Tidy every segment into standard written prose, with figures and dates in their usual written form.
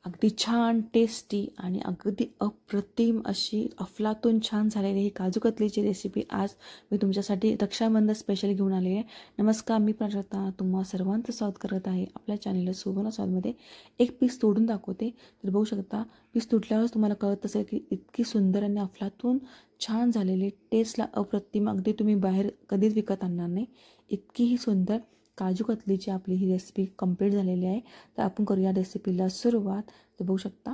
अगदी छान टेस्टी आणि अगदी अप्रतिम अशी अफलातून छान झालेली ही काजू कतलीची रेसिपी आज मी तुमच्यासाठी रक्षाबंधन स्पेशल घेऊन आली आहे. नमस्कार, मी प्राजक्ता तुम्हा सर्वांचं स्वागत करत आहे आपल्या चॅनल सुवर्ण स्वादमध्ये. एक पीस तोडून दाखवते तर बघू शकता. पीस तुटल्यावरच तुम्हाला कळत असेल की इतकी सुंदर आणि अफलातून छान झालेली, टेस्टला अप्रतिम, अगदी तुम्ही बाहेर कधीच विकत आणणार नाही इतकी ही सुंदर काजू कतलीची आपली ही रेसिपी कंप्लीट झालेली आहे. तर आपण करूया रेसिपीला सुरुवात. तर बघू शकता.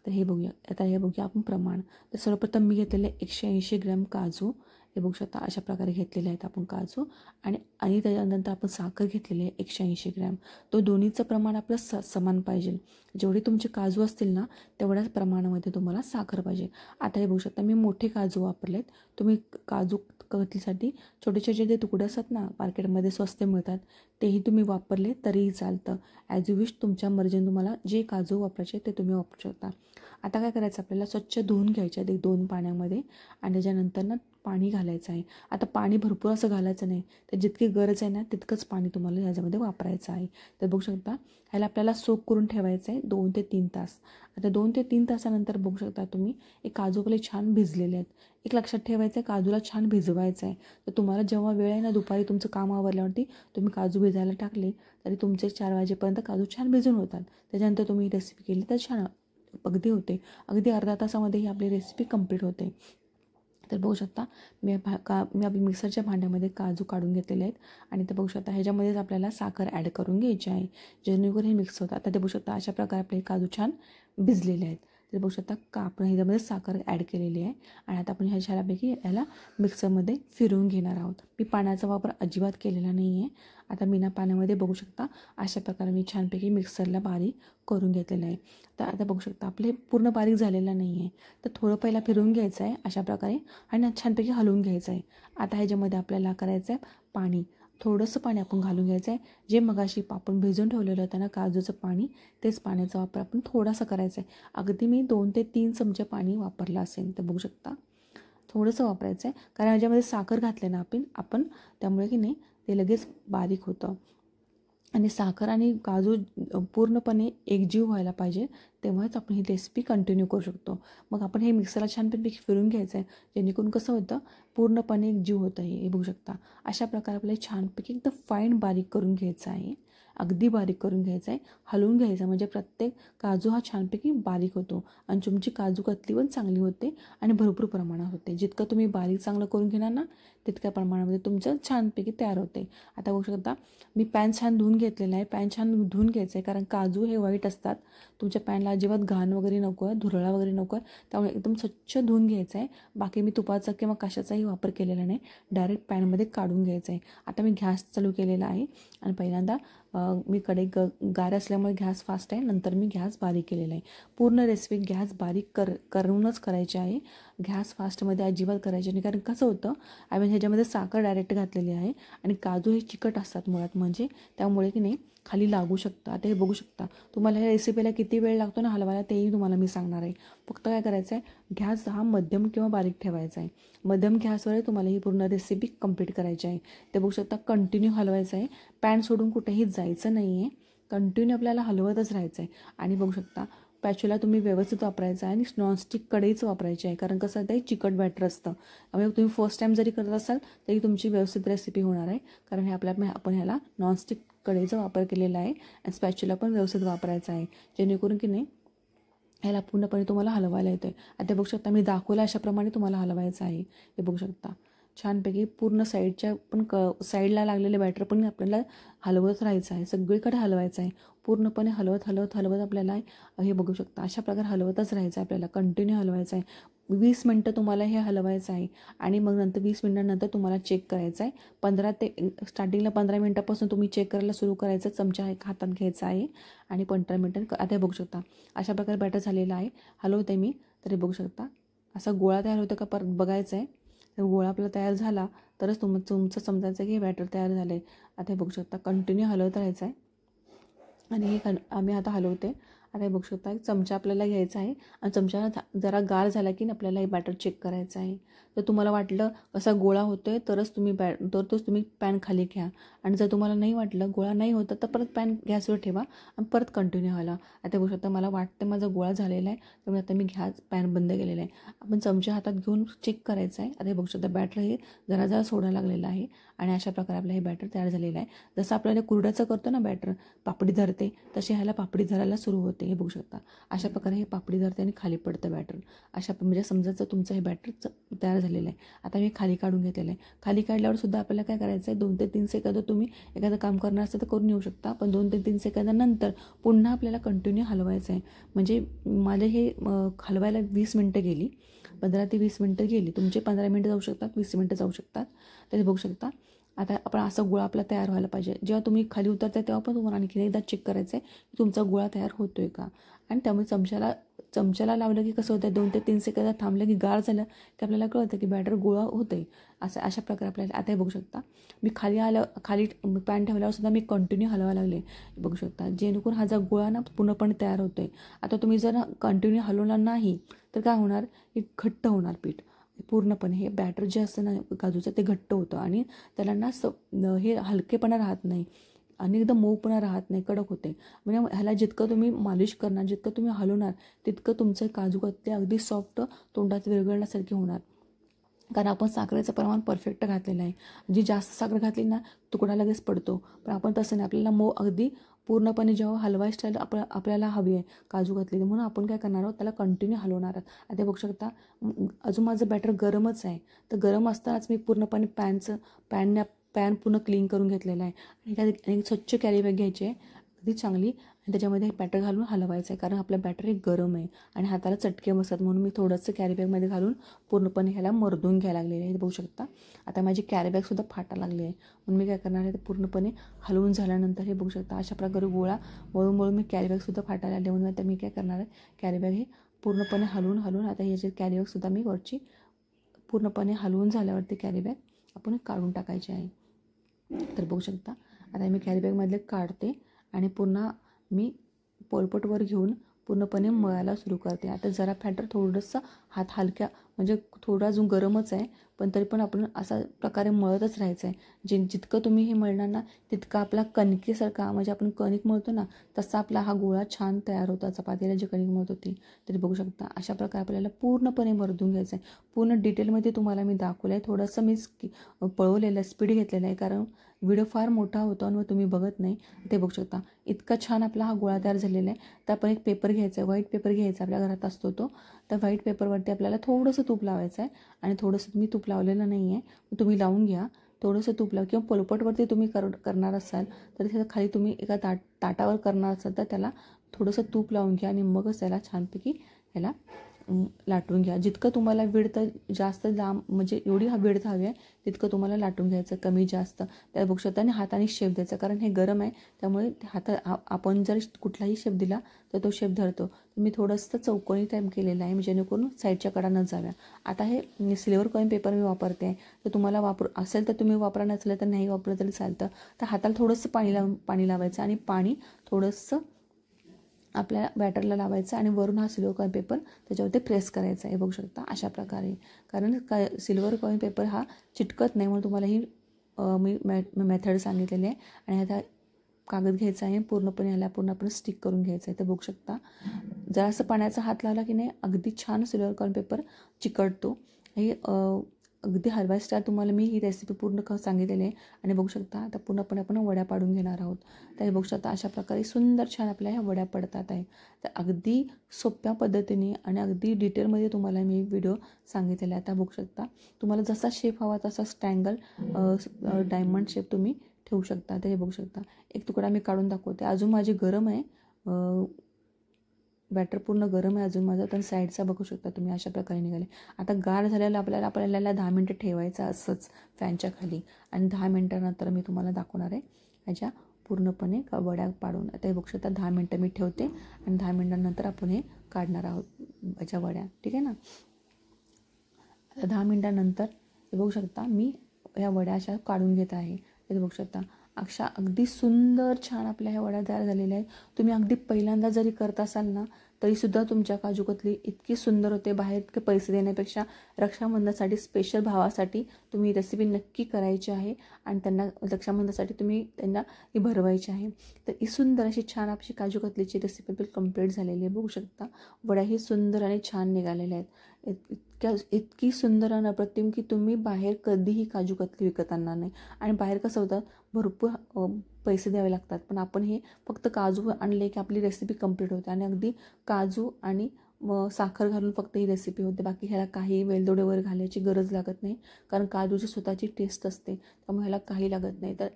तर हे बघूया आपण प्रमाण. तर सर्वप्रथम मी घेतलेले 180 ग्रॅम काजू, हे बघू शकता अशा प्रकारे घेतलेले आहेत आपण काजू. आणि त्याच्यानंतर आपण साखर घेतलेली आहे 180 ग्रॅम. तो दोन्हीचं प्रमाण आपलं समान पाहिजे. जेवढे तुमचे काजू असतील ना तेवढ्याच प्रमाणामध्ये तुम्हाला साखर पाहिजे. आता हे बघू शकता मी मोठे काजू वापरलेत. तुम्ही काजू कतलीसाठी छोटे छोटे जे तुकडे असतात ना मार्केटमध्ये स्वस्त मिळतात तेही तुम्ही वापरले तरीही चालतं. ॲज यू विश, तुमच्या मर्जीने तुम्हाला जे काजू वापरायचे ते तुम्ही वापरू शकता. आता काय करायचं, आपल्याला स्वच्छ धुवून घ्यायचे आहेत 2 पाण्यामध्ये आणि त्याच्यानंतर ना पाणी घालायचं आहे. आता पाणी भरपूर असं घालायचं नाही, तर जितकी गरज आहे ना तितकंच पाणी तुम्हाला ह्याच्यामध्ये वापरायचं आहे. तर बघू शकता ह्याला आपल्याला सोक करून ठेवायचं आहे 2 ते 3 तास. आता 2 ते 3 तासानंतर बघू शकता तुम्ही एक काजू आपले छान भिजलेले आहेत. एक लक्षात ठेवायचं आहे, काजूला छान भिजवायचं आहे. तर तुम्हाला जेव्हा वेळ आहे ना दुपारी तुमचं काम आवरल्यावरती तुम्ही काजू भिजायला टाकले तरी तुमचे 4 वाजेपर्यंत काजू छान भिजून होतात. त्याच्यानंतर तुम्ही रेसिपी केली तर छान अगदी होते. अगदी अर्धा तासामध्ये ही आपली रेसिपी कंप्लीट होते. तर बघू शकता मी आपली मिक्सरच्या भांड्यामध्ये काजू काढून घेतलेले आहेत आणि ते बघू शकता ह्याच्यामध्येच आपल्याला साखर ॲड करून घ्यायची आहे जेणेकरून हे मिक्स होतं. आता ते बघू शकता अशा प्रकारे आपले काजू छान भिजलेले आहेत. तर बघू शकता आपण ह्याच्यामध्ये साखर ॲड केलेली आहे आणि आता आपण ह्याच्यापैकी याला मिक्सरमध्ये फिरवून घेणार आहोत. मी पाण्याचा वापर अजिबात केलेला नाही आहे. आता बिना पाण्यामध्ये बघू शकता अशा प्रकारे मी छानपैकी मिक्सरला बारीक करून घेतलेलं आहे. तर आता बघू शकता आपले पूर्ण बारीक झालेलं नाही आहे, तर थोडं पहिला फिरवून घ्यायचं आहे अशा प्रकारे आणि छानपैकी हलवून घ्यायचं आहे. आता ह्याच्यामध्ये आपल्याला करायचं आहे पाणी, थोडंसं पाणी आपण घालून घ्यायचं आहे. जे मगाशी आपण भिजून ठेवलेलं होतं ना काजूचं पाणी, तेच पाण्याचा वापर आपण थोडासा करायचा आहे. अगदी मी 2 ते 3 चमचे पाणी वापरलं असेल. तर बघू शकता थोडंसं वापरायचं आहे, कारण याच्यामध्ये साखर घातले ना आपण त्यामुळे की नाही ते लगेच बारीक होतं. आणि साखर आणि काजू पूर्णपणे एकजीव व्हायला पाहिजे, तेव्हाच आपण ही रेसिपी कंटिन्यू करू शकतो. मग आपण हे मिक्सरला छानपैकी फिरून घ्यायचं आहे जेणेकरून कसं होतं पूर्णपणे एकजीव होतं. हे बघू शकता अशा प्रकारे आपल्याला छानपैकी एकदम फाईन बारीक करून घ्यायचं आहे. अगदी बारीक करून घ्यायचं आहे, हलवून घ्यायचं म्हणजे प्रत्येक काजू हा छानपैकी बारीक होतो आणि तुमची काजू कतली पण चांगली होते आणि भरपूर प्रमाणात होते. जितकं तुम्ही बारीक चांगलं करून घेणार ना तितक्या प्रमाणामध्ये तुमचं छानपैकी तयार होते. आता बघू शकता मी पॅन छान धुवून घेतलेला आहे. पॅन छान धुवून घ्यायचं आहे कारण काजू हे व्हाईट असतात. तुमच्या पॅनला अजिबात घाण वगैरे नको आहे, धुरळा वगैरे नको आहे, त्यामुळे एकदम स्वच्छ धुवून घ्यायचं आहे. बाकी मी तुपाचा किंवा कशाचाही वापर केलेला नाही, डायरेक्ट पॅनमध्ये काढून घ्यायचं आहे. आता मी गॅस चालू केलेला आहे आणि पहिल्यांदा मी गार असल्यामुळे गॅस फास्ट आहे, नंतर मी गॅस बारीक केलेला आहे. पूर्ण रेसिपी गॅस बारीक करूनच करायची आहे. गॅस फास्टमध्ये अजिबात करायचे नाही, कारण कसं होतं आम्ही ह्याच्यामध्ये साखर डायरेक्ट घातलेली आहे आणि काजू हे चिकट असतात मुळात म्हणजे, त्यामुळे की नाही खाली लागू शकतं. आता हे बघू शकता तुम्हाला ह्या रेसिपीला किती वेळ लागतो ना हलवायला तेही तुम्हाला मी सांगणार आहे. फक्त काय करायचं आहे, गॅस हा मध्यम किंवा बारीक ठेवायचा आहे. मध्यम गॅसवर तुम्हाला ही पूर्ण रेसिपी कंप्लीट करायची आहे. ते बघू शकता कंटिन्यू हलवायचं आहे. पॅन सोडून कुठेही जायचं नाही आहे, कंटिन्यू आपल्याला हलवतच राहायचं आहे. आणि बघू शकता पॅचूला तुम्ही व्यवस्थित वापरायचा आहे आणि नॉनस्टिक कढईच वापरायची आहे, कारण कसं ते चिकट बॅटर असतं. त्यामुळे तुम्ही फर्स्ट टाईम जरी करत असाल तरी तुमची व्यवस्थित रेसिपी होणार आहे, कारण आपण ह्याला नॉनस्टिक कढईचा वापर केलेला आहे आणि स्पॅच्युला पण व्यवस्थित वापरायचा आहे जेणेकरून की नाही ह्याला पूर्णपणे तुम्हाला हलवायला येतं आहे. आता बघू शकता मी दाखवलं अशाप्रमाणे तुम्हाला हलवायचं आहे. हे बघू शकता छानपैकी पूर्ण साईडच्या पण साईडला लागलेले बॅटर पण आपल्याला हलवत राहायचं आहे, सगळीकडे हलवायचं आहे. पूर्णपणे हलवत आपल्याला हे बघू शकता अशा प्रकारे हलवतच राहायचं आहे, आपल्याला कंटिन्यू हलवायचं आहे. 20 मिनटं तुम्हाला हे हलवायचं आहे आणि मग नंतर 20 मिनटानंतर तुम्हाला चेक करायचं आहे. स्टार्टिंगला 15 मिनटापासून तुम्ही चेक करायला सुरू करायचं. चमचा एक हातात घ्यायचा आहे आणि 15 मिनटं आता बघू शकता अशा प्रकारे बॅटर झालेला आहे. हलवते मी तरी बघू शकता असा गोळा तयार होतं का परत बघायचं आहे. तर गोळा आपला तयार झाला तरच तुमचं समजायचं आहे की हे बॅटर तयार झालं आहे. आता हे बघू शकता कंटिन्यू हलवत राहायचं आहे आणि हे आम्ही आता हलवते. आता हे बघू शकता एक चमचा आपल्याला घ्यायचा आहे आणि चमचा जरा गार झाला की आपल्याला हे बॅटर चेक करायचं आहे. जर तुम्हाला वाटलं असा गोळा होतोय तरच तुम्ही पॅन खाली घ्या, आणि जर तुम्हाला नाही वाटलं गोळा नाही होतं तर परत पॅन गॅसवर ठेवा आणि परत कंटिन्यू व्हायला. आता बघू शकता मला वाटतं माझा गोळा झालेला आहे, त्यामुळे आता मी पॅन बंद केलेला आहे. आपण चमचा हातात घेऊन चेक करायचं आहे. आता हे बघू शकता बॅटर हे जरा जरा सोडायला लागलेलं आहे, आणि अशा प्रकारे आपलं हे बॅटर तयार झालेलं आहे. जसं आपल्याला कुरड्याचं करतो ना बॅटर, पापडी धरते तसे ह्याला पापडी धरायला सुरू होते. हे बघू शकता अशा प्रकारे हे पापडी धरते आणि खाली पडतं बॅटर. म्हणजे समजायचं तुमचं हे बॅटर तयार झालेलं आहे. आता मी खाली काढून घेतलेलं आहे. खाली काढल्यावर सुद्धा आपल्याला काय करायचं आहे, 2 ते 3 सेकंद तुम्ही एखादं काम करणार असेल तर करून येऊ शकता, पण 2 ते 3 सेकंदानंतर पुन्हा आपल्याला कंटिन्यू हलवायचं आहे. म्हणजे माझे हे हलवायला 20 मिनटं गेली, 15 ते 20 मिनटं गेली. तुमचे 15 मिनटं जाऊ शकतात, 20 मिनटं जाऊ शकतात. तर बघू शकता आता आपण असा गोळा आपला तयार व्हायला पाहिजे. जेव्हा तुम्ही खाली उतरता तेव्हा पण तुम्हाला आणखी एकदा चेक करायचं आहे की तुमचा गोळा तयार होतो आहे का. आणि त्यामुळे चमच्याला लावलं की कसं होतं, 2 ते 3 सेकंद थांबलं की गार झालं की आपल्याला कळतं की बॅटर गोळा होतं आहे. अशा प्रकारे आपल्याला आता हे बघू शकता मी खाली पॅन ठेवल्यावर सुद्धा मी कंटिन्यू हलवायला लागले. बघू शकता जेणेकरून हा जो गोळा ना पूर्णपणे तयार होतो आहे. आता तुम्ही जर कंटिन्यू हलवला नाही तर काय होणार, की घट्ट होणार पीठ पूर्णपणे. हे बॅटर जे असतं ना काजूचं ते घट्ट होतं आणि त्याला ना हे हलकेपणा राहत नाही आणि एकदम मऊपणा राहत नाही, कडक होते. म्हणजे ह्याला जितकं तुम्ही मालिश करणार, जितकं तुम्ही हलवणार तितकं तुमचं काजू कतली अगदी सॉफ्ट तोंडात विरघळण्यासारखी होणार. कारण आपण साखरेचं प्रमाण परफेक्ट घातलेलं आहे. जी जास्त साखर घातली ना तुकडा लगेच पडतो, पण आपण तसं नाही. आपल्याला मऊ अगदी पूर्णपणे जेव्हा हलवाई स्टाईल आपल्याला हवी आहे काजू घातलेली, म्हणून आपण काय करणार आहोत त्याला कंटिन्यू हलवणार आहोत. आता बघू शकता अजून माझं बॅटर गरमच आहे, तर गरम असतानाच मी पूर्णपणे पॅन पूर्ण क्लीन करून घेतलेला आहे. आणि स्वच्छ कॅरी बॅग घ्यायची आहे अगदी चांगली, आणि त्याच्यामध्ये बॅटर घालून हलवायचं आहे. कारण आपलं बॅटर हे गरम आहे आणि हाताला चटके बसतात, म्हणून मी थोडंसं कॅरी बॅगमध्ये घालून पूर्णपणे ह्याला मर्दून घ्यायला लागलेलं आहे. बघू शकता आता माझी कॅरी बॅगसुद्धा फाटायला लागली आहे, म्हणून मी काय करणार आहे ते पूर्णपणे हलवून झाल्यानंतर हे बघू शकता अशा प्रकारे गोळा वळून मी कॅरी बॅगसुद्धा फाटायला लिहून. आता मी काय करणार आहे कॅरी बॅग हे पूर्णपणे हलवून आता ह्याची कॅरी बॅगसुद्धा मी वरची पूर्णपणे हलवून झाल्यावरती कॅरी बॅग आपण काढून टाकायची आहे. तर बघू शकता आता मी कॅरी बॅगमधले काढते आणि पुन्हा मी पोलपटवर घेऊन पूर्णपणे मळायला सुरू करते. आता जरा फॅटर थोडंसं हात हलक्या म्हणजे थोडा अजून गरमच आहे, पण तरी पण आपण असा प्रकारे मळतच राहायचं आहे. जितकं तुम्ही हे मळणार ना तितका आपला कणकेसारखा म्हणजे आपण कणिक मळतो ना तसा आपला हा गोळा छान तयार होता. चपातीला जी कणिक मळत होती तरी बघू शकता अशा प्रकारे आपल्याला पूर्णपणे मर्दून घ्यायचं आहे. पूर्ण डिटेलमध्ये तुम्हाला मी दाखवलं आहे. थोडंसं मी पळवलेलं आहे, स्पीड घेतलेलं आहे, कारण व्हिडिओ फार मोठा होतो आणि तुम्ही बघत नाही. ते बघू शकता इतका छान आपला हा गोळा तयार झालेला आहे. तर आपण एक पेपर घ्यायचा आहे, व्हाईट पेपर घ्यायचा, आपल्या घरात असतो तो. तर व्हाईट पेपरवरती आपल्याला थोडंसं तूप लावायचं आहे, आणि थोडंसं मी तूप लावलेलं नाही आहे, तुम्ही लावून घ्या. थोडंसं तूप लावा, किंवा पोलपटवरती तुम्ही करणार असाल तर त्याच्या खाली तुम्ही एका ताटावर करणार असाल तर त्याला थोडंसं तूप लावून घ्या आणि मगच त्याला छानपैकी ह्याला लाटून घ्या. जितकं तुम्हाला विड्थ जास्त लांब म्हणजे एवढी विड्थ हवी आहे तितकं तुम्हाला लाटून घ्यायचं, कमी जास्त त्या बघू शकता. आणि हाताने शेप द्यायचा, कारण हे गरम आहे त्यामुळे आपण जर कुठलाही शेप दिला तर तो शेप धरतो. मी थोडंसं चौकोनी टाईप केलेलं आहे जेणेकरून साईडच्या कडा न जाव्या. आता हे सिल्वर कॉईन पेपर मी वापरते, तर तुम्हाला असेल तर तुम्ही वापरा, नसलं तर नाही वापरलं तरी चालतं. तर हाताला थोडंसं पाणी लावायचं आणि पाणी थोडंसं आपल्या बॅटरला लावायचं आणि वरून हा सिल्वर कॉईन पेपर त्याच्यावरती प्रेस करायचा आहे. बघू शकता अशा प्रकारे, कारण सिल्वर कॉईन पेपर हा चिटकत नाही, म्हणून तुम्हाला ही मी मेथड सांगितलेली आहे. आणि आता कागद घ्यायचा आहे, पूर्णपणे ह्याला आपण स्टिक करून घ्यायचं आहे. तर बघू शकता जरासं पाण्याचा हात लावला की नाही अगदी छान सिल्वर कॉईन पेपर चिकटतो. ही अगदी हलवाई स्टाईल तुम्हाला मी ही रेसिपी पूर्ण सांगितलेली आहे. आणि बघू शकता आता पूर्णपणे आपण वड्या पाडून घेणार आहोत. तर बघू शकता अशा प्रकारे सुंदर छान आपल्या ह्या वड्या पडतात आहे. तर अगदी सोप्या पद्धतीने आणि अगदी डिटेलमध्ये तुम्हाला मी व्हिडिओ सांगितलेला आहे. आता बघू शकता तुम्हाला जसा शेप हवा तसा ट्रायंगल डायमंड शेप तुम्ही ठेवू शकता. तर हे बघू शकता एक तुकडा मी काढून दाखवते. अजून माझी गरम आहे, बॅटर पूर्ण गरम आहे अजून माझं. तर साईडचा बघू शकता तुम्ही अशा प्रकारे निघाले. आता गार झालेला आपल्याला 10 मिनटं ठेवायचं असंच फॅनच्या खाली, आणि 10 मिनटानंतर मी तुम्हाला दाखवणार आहे ह्याच्या पूर्णपणे वड्या पाडून. आता हे बघू शकता 10 मिनटं मी ठेवते आणि 10 मिनटानंतर आपण हे काढणार आहोत ह्याच्या वड्या, ठीक आहे ना. आता 10 मिनटानंतर हे बघू शकता मी ह्या वड्या अशा काढून घेत आहे. हे बघू शकता अगदी सुंदर छान आपल्या ह्या वड्या तयार झालेल्या आहेत. तुम्ही अगदी पहिल्यांदा जरी करत असाल ना तरीसुद्धा तुमच्या काजू कतली इतकी सुंदर होते. बाहेर इतके पैसे देण्यापेक्षा रक्षाबंधनासाठी स्पेशल भावासाठी तुम्ही रेसिपी नक्की करायची आहे आणि त्यांना रक्षाबंधनासाठी तुम्ही त्यांना ही भरवायची आहे. तर ही सुंदर अशी छान आपली काजू कतलीची रेसिपी बिलकुल कंप्लीट झालेली आहे. बघू शकता वड्याही सुंदर आणि छान निघालेल्या आहेत. इतकी सुंदर आणि अप्रतिम की तुम्ही बाहेर कधीही काजू कतली विकत आणणार नाही. आणि बाहेर कसं होतं भरपूर पैसे द्यावे लागतात, पण आपण हे फक्त काजू आणले की आपली रेसिपी कंप्लीट होते. आणि अगदी काजू आणि साखर घालून फक्त ही रेसिपी होते. बाकी ह्याला काही वेलदोडे वगैरे घालायची गरज लागत नाही, कारण काजूची स्वतःची टेस्ट असते, त्यामुळे ह्याला काही लागत नाही. तर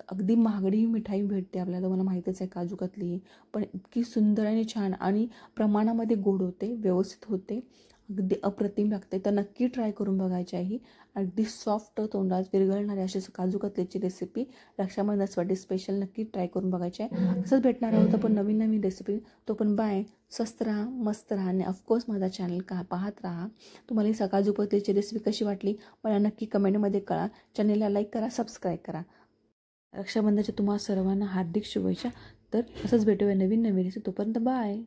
अगदी महागडी मिठाई भेटते आपल्याला, तुम्हाला माहितीच आहे काजू कतली, पण इतकी सुंदर आणि छान आणि प्रमाणामध्ये गोड होते, व्यवस्थित होते, अगदी अप्रतिम लागते. तर नक्की ट्राय करून बघायची आहे. अगदी सॉफ्ट तोंडात विरघळणारी अशी काजू कतलीची रेसिपी रक्षाबंधनासाठी स्पेशल नक्की ट्राय करून बघायची आहे. असंच भेटणार आहोत पण नवीन नवीन रेसिपी. तो पण बाय. स्वस्त राहा, मस्त राहा आणि ऑफकोर्स माझा चॅनल पाहत राहा. तुम्हाला ही काजू कतलीची रेसिपी कशी वाटली मला नक्की कमेंटमध्ये कळा. चॅनलला लाईक करा, सबस्क्राईब करा. रक्षाबंधनाच्या तुम्हाला सर्वांना हार्दिक शुभेच्छा. तर असंच भेटूया नवीन नवीन रेसिपी. तोपर्यंत बाय.